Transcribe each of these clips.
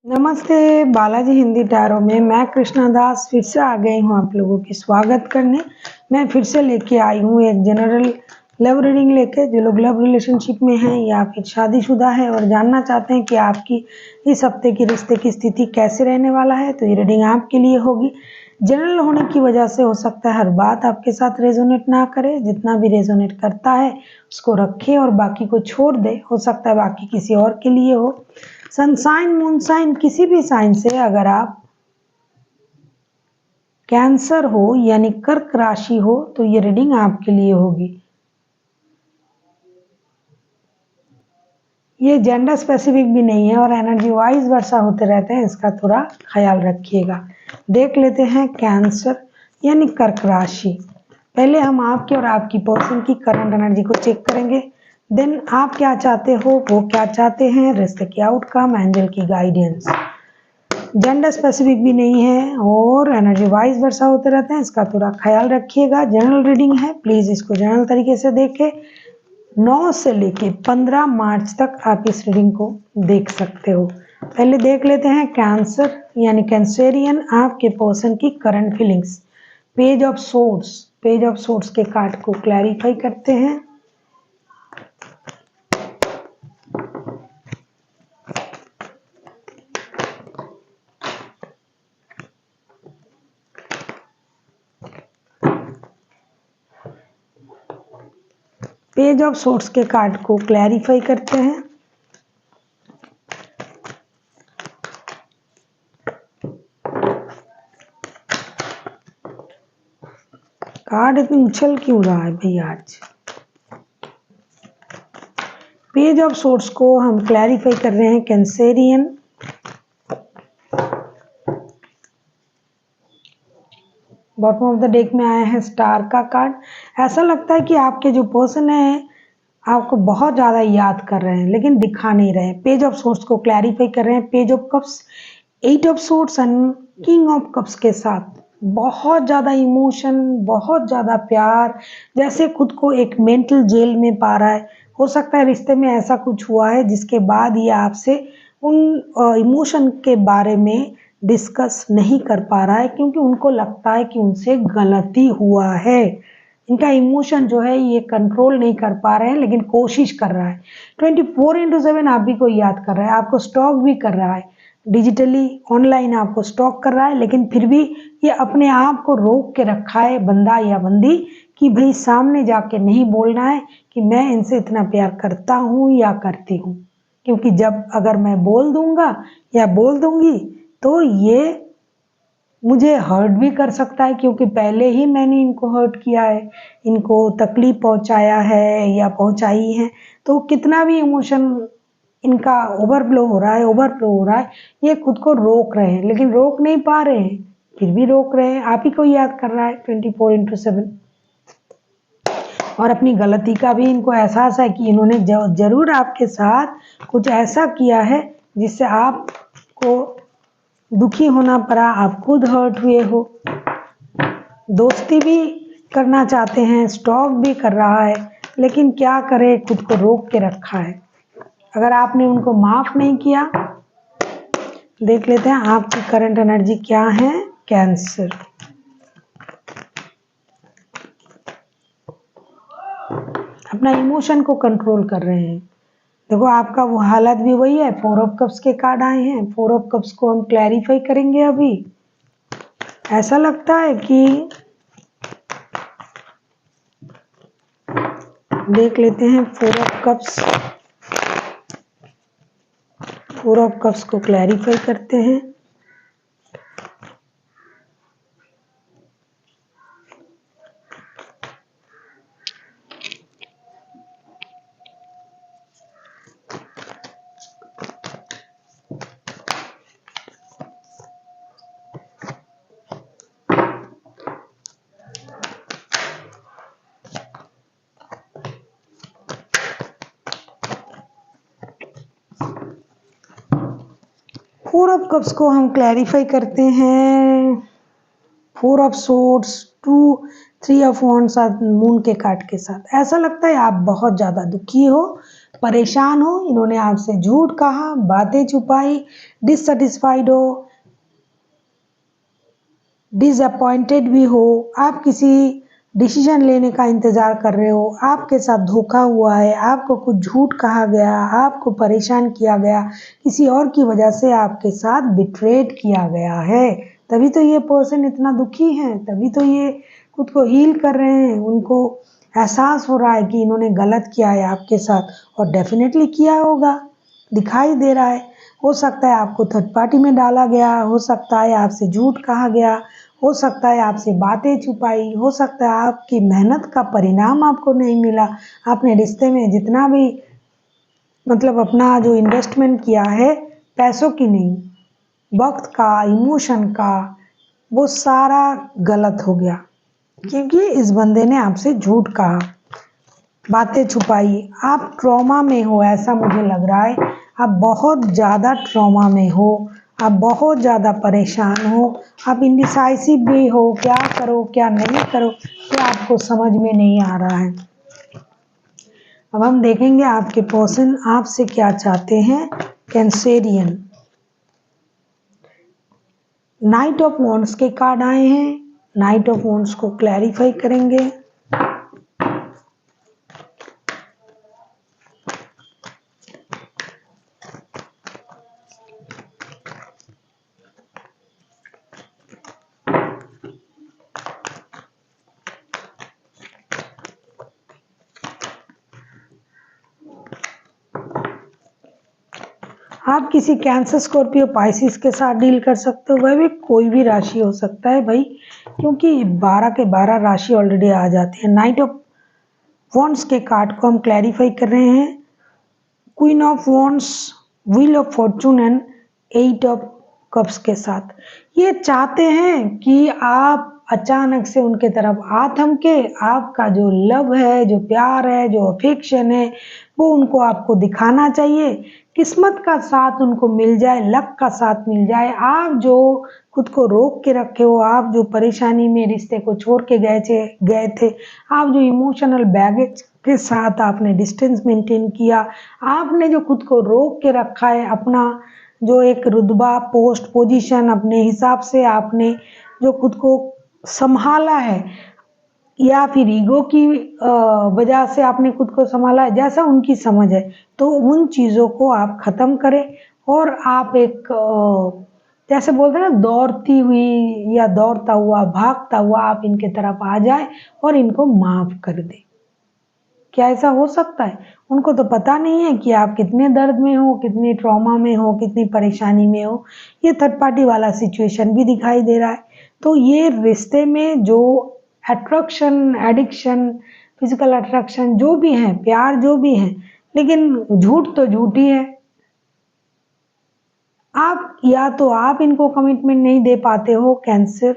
नमस्ते, बालाजी हिंदी टैरो में मैं कृष्णा दास फिर से आ गई हूँ आप लोगों की स्वागत करने। मैं फिर से लेके आई हूँ एक जनरल लव रीडिंग लेके। जो लोग लव रिलेशनशिप में हैं या फिर शादीशुदा है और जानना चाहते हैं कि आपकी इस हफ्ते की रिश्ते की स्थिति कैसे रहने वाला है, तो ये रीडिंग आपके लिए होगी। जनरल होने की वजह से हो सकता है हर बात आपके साथ रेजोनेट ना करे, जितना भी रेजोनेट करता है उसको रखे और बाकी को छोड़ दे। हो सकता है बाकी किसी और के लिए हो। सनसाइन मूनसाइन किसी भी साइन से अगर आप कैंसर हो यानी कर्क राशि हो तो ये रीडिंग आपके लिए होगी। ये जेंडर स्पेसिफिक भी नहीं है और एनर्जी वाइज वर्षा होते रहते हैं, इसका थोड़ा ख्याल रखिएगा। देख लेते हैं कैंसर यानी कर्क राशि। पहले हम आपके और आपकी पर्सन की करंट एनर्जी को चेक करेंगे। देन आप क्या चाहते हो, वो क्या चाहते हैं, रिश्ते की आउटकम, एंजल की गाइडेंस। जेंडर स्पेसिफिक भी नहीं है और एनर्जी वाइज वर्षा होते रहते हैं, इसका थोड़ा ख्याल रखिएगा। जनरल रीडिंग है, प्लीज इसको जनरल तरीके से देखें। 9 से लेके 15 मार्च तक आप इस रीडिंग को देख सकते हो। पहले देख लेते हैं कैंसर यानी कैंसेरियन, आपके पर्सन की current feelings. Page of swords के कार्ड को क्लैरिफाई करते हैं। पेज ऑफ सोर्ड्स के कार्ड को क्लैरिफाई करते हैं। कार्ड इतनी उछल क्यों रहा है भैया आज। पेज ऑफ सोर्ड्स को हम क्लैरिफाई कर रहे हैं Cancerian. Bottom of the deck में आया है स्टार का कार्ड। ऐसा लगता है कि आपके जो पर्सन है आपको बहुत ज़्यादा याद कर रहे हैं लेकिन दिखा नहीं रहे हैं। पेज ऑफ सोर्ड्स को क्लैरिफाई कर रहे हैं। Page of cups, 8 of swords and king of cups के साथ बहुत ज़्यादा इमोशन, बहुत ज़्यादा प्यार, जैसे खुद को एक मेंटल जेल में पा रहा है। हो सकता है रिश्ते में ऐसा कुछ हुआ है जिसके बाद ये आपसे उन इमोशन के बारे में डिस्कस नहीं कर पा रहा है क्योंकि उनको लगता है कि उनसे गलती हुआ है। इनका इमोशन जो है ये कंट्रोल नहीं कर पा रहे हैं लेकिन कोशिश कर रहा है। 24/7 आप भी को याद कर रहा है, आपको स्टॉक भी कर रहा है, डिजिटली ऑनलाइन आपको स्टॉक कर रहा है, लेकिन फिर भी ये अपने आप को रोक के रखा है बंदा या बंदी कि भाई सामने जाके नहीं बोलना है कि मैं इनसे इतना प्यार करता हूँ या करती हूँ, क्योंकि जब अगर मैं बोल दूंगा या बोल दूंगी तो ये मुझे हर्ट भी कर सकता है क्योंकि पहले ही मैंने इनको हर्ट किया है, इनको तकलीफ पहुंचाया है या पहुंचाई है। तो कितना भी इमोशन इनका ओवरफ्लो हो रहा है, ये खुद को रोक रहे हैं लेकिन रोक नहीं पा रहे हैं, फिर भी रोक रहे हैं। आप ही को याद कर रहा है 24/7 और अपनी गलती का भी इनको एहसास है कि इन्होंने जरूर आपके साथ कुछ ऐसा किया है जिससे आपको दुखी होना पड़ा, आप खुद हर्ट हुए हो। दोस्ती भी करना चाहते हैं, स्टॉक भी कर रहा है, लेकिन क्या करे, खुद को रोक के रखा है। अगर आपने उनको माफ नहीं किया, देख लेते हैं आपकी करंट एनर्जी क्या है। कैंसर, अपना इमोशन को कंट्रोल कर रहे हैं। देखो आपका वो हालत भी वही है। 4 ऑफ कप्स के कार्ड आए हैं। 4 ऑफ कप्स को हम क्लैरिफाई करेंगे अभी। ऐसा लगता है कि देख लेते हैं 4 ऑफ कप्स। 4 ऑफ कप्स को क्लैरिफाई करते हैं। फोर ऑफ कप्स को हम क्लैरिफाई करते हैं। 4 of swords, 2, 3 of wands moon के कार्ड के साथ। ऐसा लगता है आप बहुत ज़्यादा दुखी हो, परेशान हो, इन्होंने आपसे झूठ कहा, बातें छुपाई, डिससेटिस्फाइड हो, डिसअपॉइंटेड भी हो, आप किसी डिसीजन लेने का इंतजार कर रहे हो, आपके साथ धोखा हुआ है, आपको कुछ झूठ कहा गया, आपको परेशान किया गया, किसी और की वजह से आपके साथ बिट्रेड किया गया है, तभी तो ये पर्सन इतना दुखी है, तभी तो ये खुद को हील कर रहे हैं, उनको एहसास हो रहा है कि इन्होंने गलत किया है आपके साथ और डेफिनेटली किया होगा, दिखाई दे रहा है। हो सकता है आपको थर्ड पार्टी में डाला गया, हो सकता है आपसे झूठ कहा गया, हो सकता है आपसे बातें छुपाई, हो सकता है आपकी मेहनत का परिणाम आपको नहीं मिला, आपने रिश्ते में जितना भी मतलब अपना जो इन्वेस्टमेंट किया है, पैसों की नहीं, वक्त का, इमोशन का, वो सारा गलत हो गया क्योंकि इस बंदे ने आपसे झूठ कहा, बातें छुपाई। आप ट्रॉमा में हो, ऐसा मुझे लग रहा है, आप बहुत ज़्यादा ट्रॉमा में हो, आप बहुत ज़्यादा परेशान हो, आप इंडिसाइसिव भी हो, क्या करो क्या नहीं करो, क्या आपको समझ में नहीं आ रहा है। अब हम देखेंगे आपके पर्सन आपसे क्या चाहते हैं। कैंसेरियन, नाइट ऑफ वॉन्ड्स के कार्ड आए हैं, नाइट ऑफ वॉन्ड्स को क्लैरिफाई करेंगे। आप किसी कैंसर, स्कॉर्पियो, पाइसिस के साथ डील कर सकते हो, वह भी कोई भी राशि हो सकता है भाई, क्योंकि 12 के 12 राशि ऑलरेडी आ जाते हैं। नाइट ऑफ वॉन्ड्स के कार्ड को हम क्लैरिफाई कर रहे हैं। Queen of wands, wheel of Fortune and 8 of cups के साथ ये चाहते हैं कि आप अचानक से उनके तरफ आ थमके, आपका जो लव है, जो प्यार है, जो अफेक्शन है, वो उनको आपको दिखाना चाहिए, किस्मत का साथ उनको मिल जाए, लक का साथ मिल जाए। आप जो खुद को रोक के रखे हो, आप जो परेशानी में रिश्ते को छोड़ के गए थे, आप जो इमोशनल बैगेज के साथ आपने डिस्टेंस मेंटेन किया, आपने जो खुद को रोक के रखा है, अपना जो एक रुतबा, पोस्ट, पोजीशन अपने हिसाब से आपने जो खुद को संभाला है, या फिर ईगो की वजह से आपने खुद को संभाला है, जैसा उनकी समझ है, तो उन चीज़ों को आप ख़त्म करें और आप एक जैसे बोलते हैं ना, दौड़ती हुई या दौड़ता हुआ, भागता हुआ आप इनके तरफ आ जाए और इनको माफ़ कर दें। क्या ऐसा हो सकता है? उनको तो पता नहीं है कि आप कितने दर्द में हो, कितने ट्रॉमा में हो, कितनी परेशानी में हो। ये थर्ड पार्टी वाला सिचुएशन भी दिखाई दे रहा है। तो ये रिश्ते में जो अट्रैक्शन, एडिक्शन, फिजिकल अट्रैक्शन जो भी है, प्यार जो भी है, लेकिन झूठ तो झूठ ही है। आप या तो आप इनको कमिटमेंट नहीं दे पाते हो कैंसर,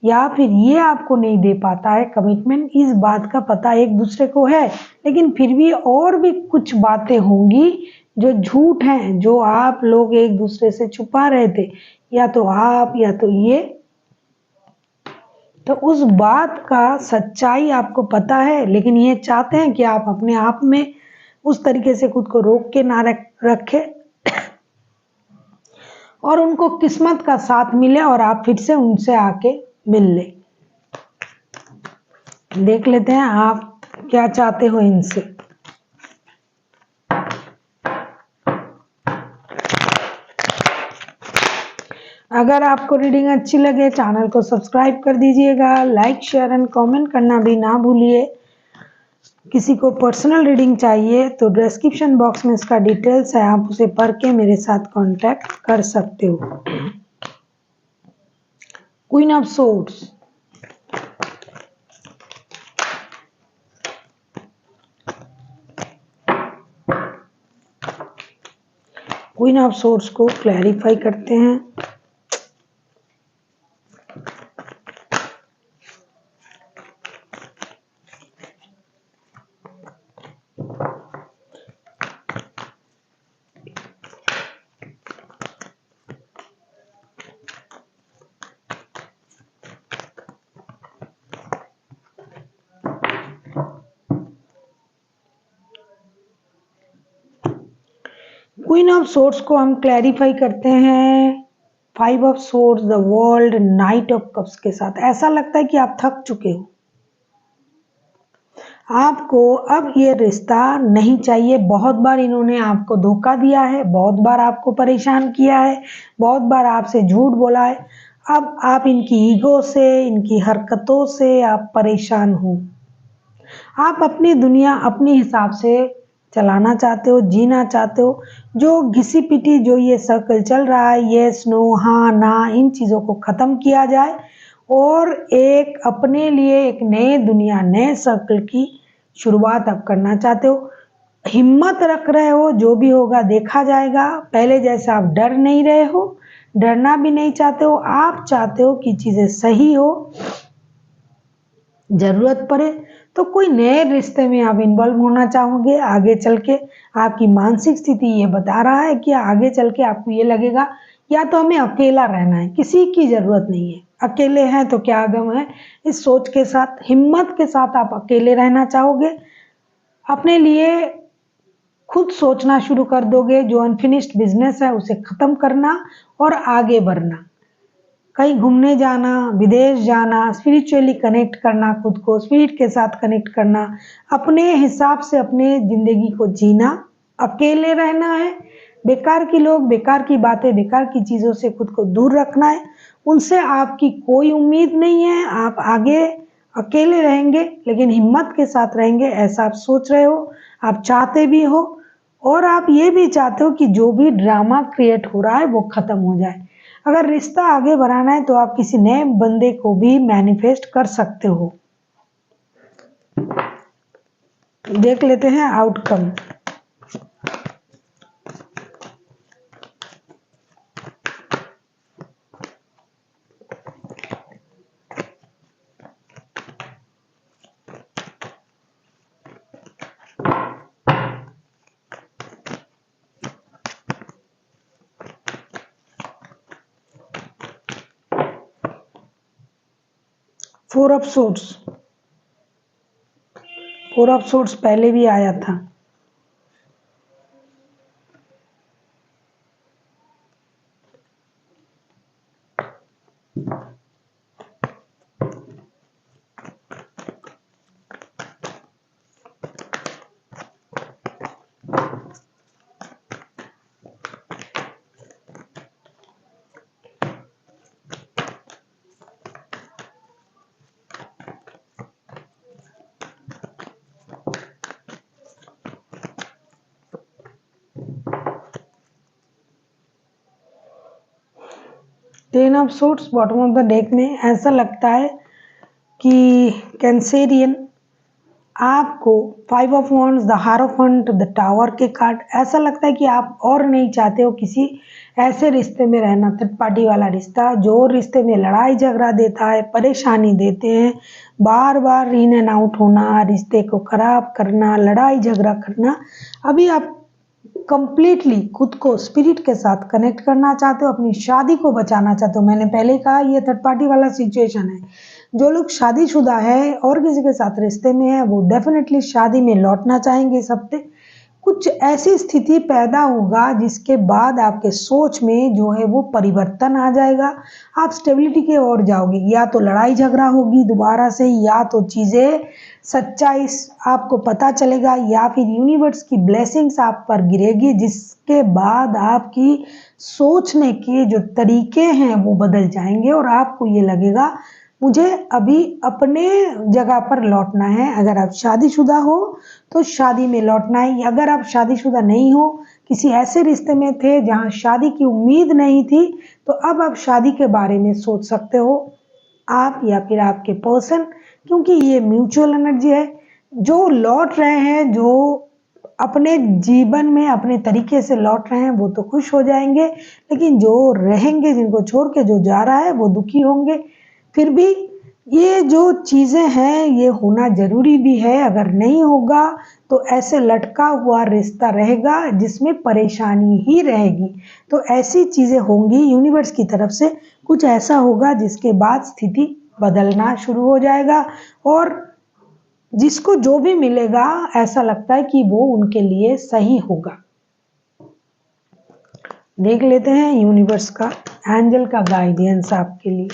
या फिर ये आपको नहीं दे पाता है कमिटमेंट। इस बात का पता एक दूसरे को है, लेकिन फिर भी और भी कुछ बातें होंगी जो झूठ हैं, जो आप लोग एक दूसरे से छुपा रहे थे, या तो आप या तो ये। तो उस बात का सच्चाई आपको पता है, लेकिन ये चाहते हैं कि आप अपने आप में उस तरीके से खुद को रोक के ना रखें और उनको किस्मत का साथ मिले और आप फिर से उनसे आके मिल ले। देख लेते हैं आप क्या चाहते हो इनसे। अगर आपको रीडिंग अच्छी लगे, चैनल को सब्सक्राइब कर दीजिएगा, लाइक, शेयर एंड कमेंट करना भी ना भूलिए। किसी को पर्सनल रीडिंग चाहिए तो डिस्क्रिप्शन बॉक्स में इसका डिटेल्स है, आप उसे पढ़ के मेरे साथ कांटेक्ट कर सकते हो। Queen of swords, queen of swords को क्लैरिफाई करते हैं। क्वीन ऑफ सोर्स को हम क्लैरिफाई करते हैं 5 of source, the world, night of cups के साथ। ऐसा लगता है कि आप थक चुके हो, आपको अब ये रिश्ता नहीं चाहिए। बहुत बार इन्होंने आपको धोखा दिया है, बहुत बार आपको परेशान किया है, बहुत बार आपसे झूठ बोला है। अब आप इनकी ईगो से, इनकी हरकतों से आप परेशान हो। आप अपनी दुनिया अपने हिसाब से चलाना चाहते हो, जीना चाहते हो। जो घिसी पिटी जो ये सर्कल चल रहा है, यस नो, हाँ ना, इन चीज़ों को ख़त्म किया जाए और एक अपने लिए एक नए दुनिया, नए सर्कल की शुरुआत आप करना चाहते हो। हिम्मत रख रहे हो, जो भी होगा देखा जाएगा। पहले जैसे आप डर नहीं रहे हो, डरना भी नहीं चाहते हो। आप चाहते हो कि चीज़ें सही हो, जरूरत पड़े तो कोई नए रिश्ते में आप इन्वॉल्व होना चाहोगे। आगे चल के आपकी मानसिक स्थिति ये बता रहा है कि आगे चल के आपको ये लगेगा या तो हमें अकेला रहना है, किसी की जरूरत नहीं है, अकेले हैं तो क्या गम है। इस सोच के साथ, हिम्मत के साथ आप अकेले रहना चाहोगे। अपने लिए खुद सोचना शुरू कर दोगे। जो अनफिनिश्ड बिजनेस है उसे खत्म करना और आगे बढ़ना। कहीं घूमने जाना, विदेश जाना, स्पिरिचुअली कनेक्ट करना, खुद को स्पिरिट के साथ कनेक्ट करना, अपने हिसाब से अपने ज़िंदगी को जीना। अकेले रहना है, बेकार की लोग, बेकार की बातें, बेकार की चीज़ों से खुद को दूर रखना है। उनसे आपकी कोई उम्मीद नहीं है। आप आगे अकेले रहेंगे लेकिन हिम्मत के साथ रहेंगे, ऐसा आप सोच रहे हो, आप चाहते भी हो। और आप ये भी चाहते हो कि जो भी ड्रामा क्रिएट हो रहा है वो ख़त्म हो जाए। अगर रिश्ता आगे बढ़ाना है तो आप किसी नए बंदे को भी मैनिफेस्ट कर सकते हो। देख लेते हैं outcome. Four of source, four of source पहले भी आया था। Ten of source bottom of the deck में ऐसा लगता है कि कैंसेरियन आपको 5 of wands, the हारोफेंट, the tower के कार्ड, ऐसा लगता है कि आप और नहीं चाहते हो किसी ऐसे रिश्ते में रहना, थर्ड पार्टी वाला रिश्ता, जो रिश्ते में लड़ाई झगड़ा देता है, परेशानी देते हैं, बार बार इन एंड आउट होना, रिश्ते को खराब करना, लड़ाई झगड़ा करना। अभी आप कंप्लीटली खुद को स्पिरिट के साथ कनेक्ट करना चाहते हो, अपनी शादी को बचाना चाहते हो। मैंने पहले कहा ये थर्ड पार्टी वाला सिचुएशन है। जो लोग शादीशुदा है और किसी के साथ रिश्ते में है वो डेफिनेटली शादी में लौटना चाहेंगे इस हफ्ते। कुछ ऐसी स्थिति पैदा होगा जिसके बाद आपके सोच में जो है वो परिवर्तन आ जाएगा। आप स्टेबिलिटी की ओर जाओगे। या तो लड़ाई झगड़ा होगी दोबारा से, या तो चीज़ें सच्चाई आपको पता चलेगा, या फिर यूनिवर्स की ब्लेसिंग्स आप पर गिरेगी, जिसके बाद आपकी सोचने के जो तरीके हैं वो बदल जाएंगे और आपको ये लगेगा मुझे अभी अपने जगह पर लौटना है। अगर आप शादीशुदा हो तो शादी में लौटना है। अगर आप शादीशुदा नहीं हो, किसी ऐसे रिश्ते में थे जहां शादी की उम्मीद नहीं थी, तो अब आप शादी के बारे में सोच सकते हो, आप या फिर आपके पर्सन, क्योंकि ये म्यूचुअल एनर्जी है। जो लौट रहे हैं, जो अपने जीवन में अपने तरीके से लौट रहे हैं वो तो खुश हो जाएंगे, लेकिन जो रहेंगे, जिनको छोड़ के जो जा रहा है वो दुखी होंगे। फिर भी ये जो चीज़ें हैं ये होना ज़रूरी भी है। अगर नहीं होगा तो ऐसे लटका हुआ रिश्ता रहेगा जिसमें परेशानी ही रहेगी। तो ऐसी चीज़ें होंगी, यूनिवर्स की तरफ से कुछ ऐसा होगा जिसके बाद स्थिति बदलना शुरू हो जाएगा और जिसको जो भी मिलेगा ऐसा लगता है कि वो उनके लिए सही होगा। देख लेते हैं यूनिवर्स का एंजल का गाइडेंस आपके लिए।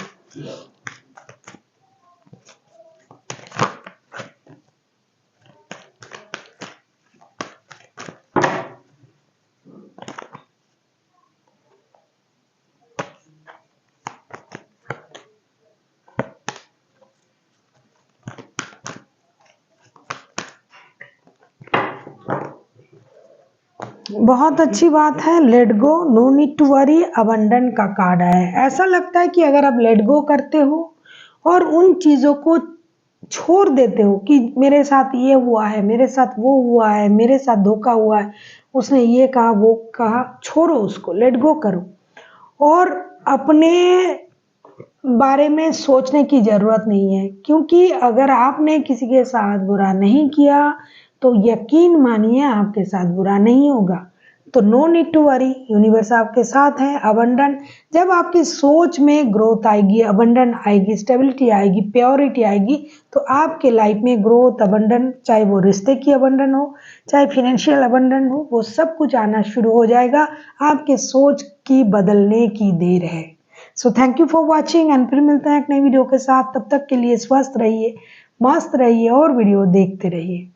बहुत अच्छी बात है, let go, no need to worry, abandon का कार्ड है। ऐसा लगता है कि अगर आप लेट गो करते हो और उन चीज़ों को छोड़ देते हो कि मेरे साथ ये हुआ है, मेरे साथ वो हुआ है, मेरे साथ धोखा हुआ है, उसने ये कहा वो कहा, छोड़ो उसको, लेट गो करो और अपने बारे में सोचने की ज़रूरत नहीं है, क्योंकि अगर आपने किसी के साथ बुरा नहीं किया तो यकीन मानिए आपके साथ बुरा नहीं होगा। तो no need to worry, universe आपके साथ है। अबंडन, जब आपकी सोच में ग्रोथ आएगी, अबंडन आएगी, स्टेबिलिटी आएगी, प्योरिटी आएगी, तो आपके लाइफ में ग्रोथ, अबंडन, चाहे वो रिश्ते की अबंडन हो, चाहे फाइनेंशियल अबंडन हो, वो सब कुछ आना शुरू हो जाएगा। आपके सोच की बदलने की देर है। So thank you for watching and फिर मिलते हैं एक नई वीडियो के साथ। तब तक के लिए स्वस्थ रहिए, मस्त रहिए और वीडियो देखते रहिए।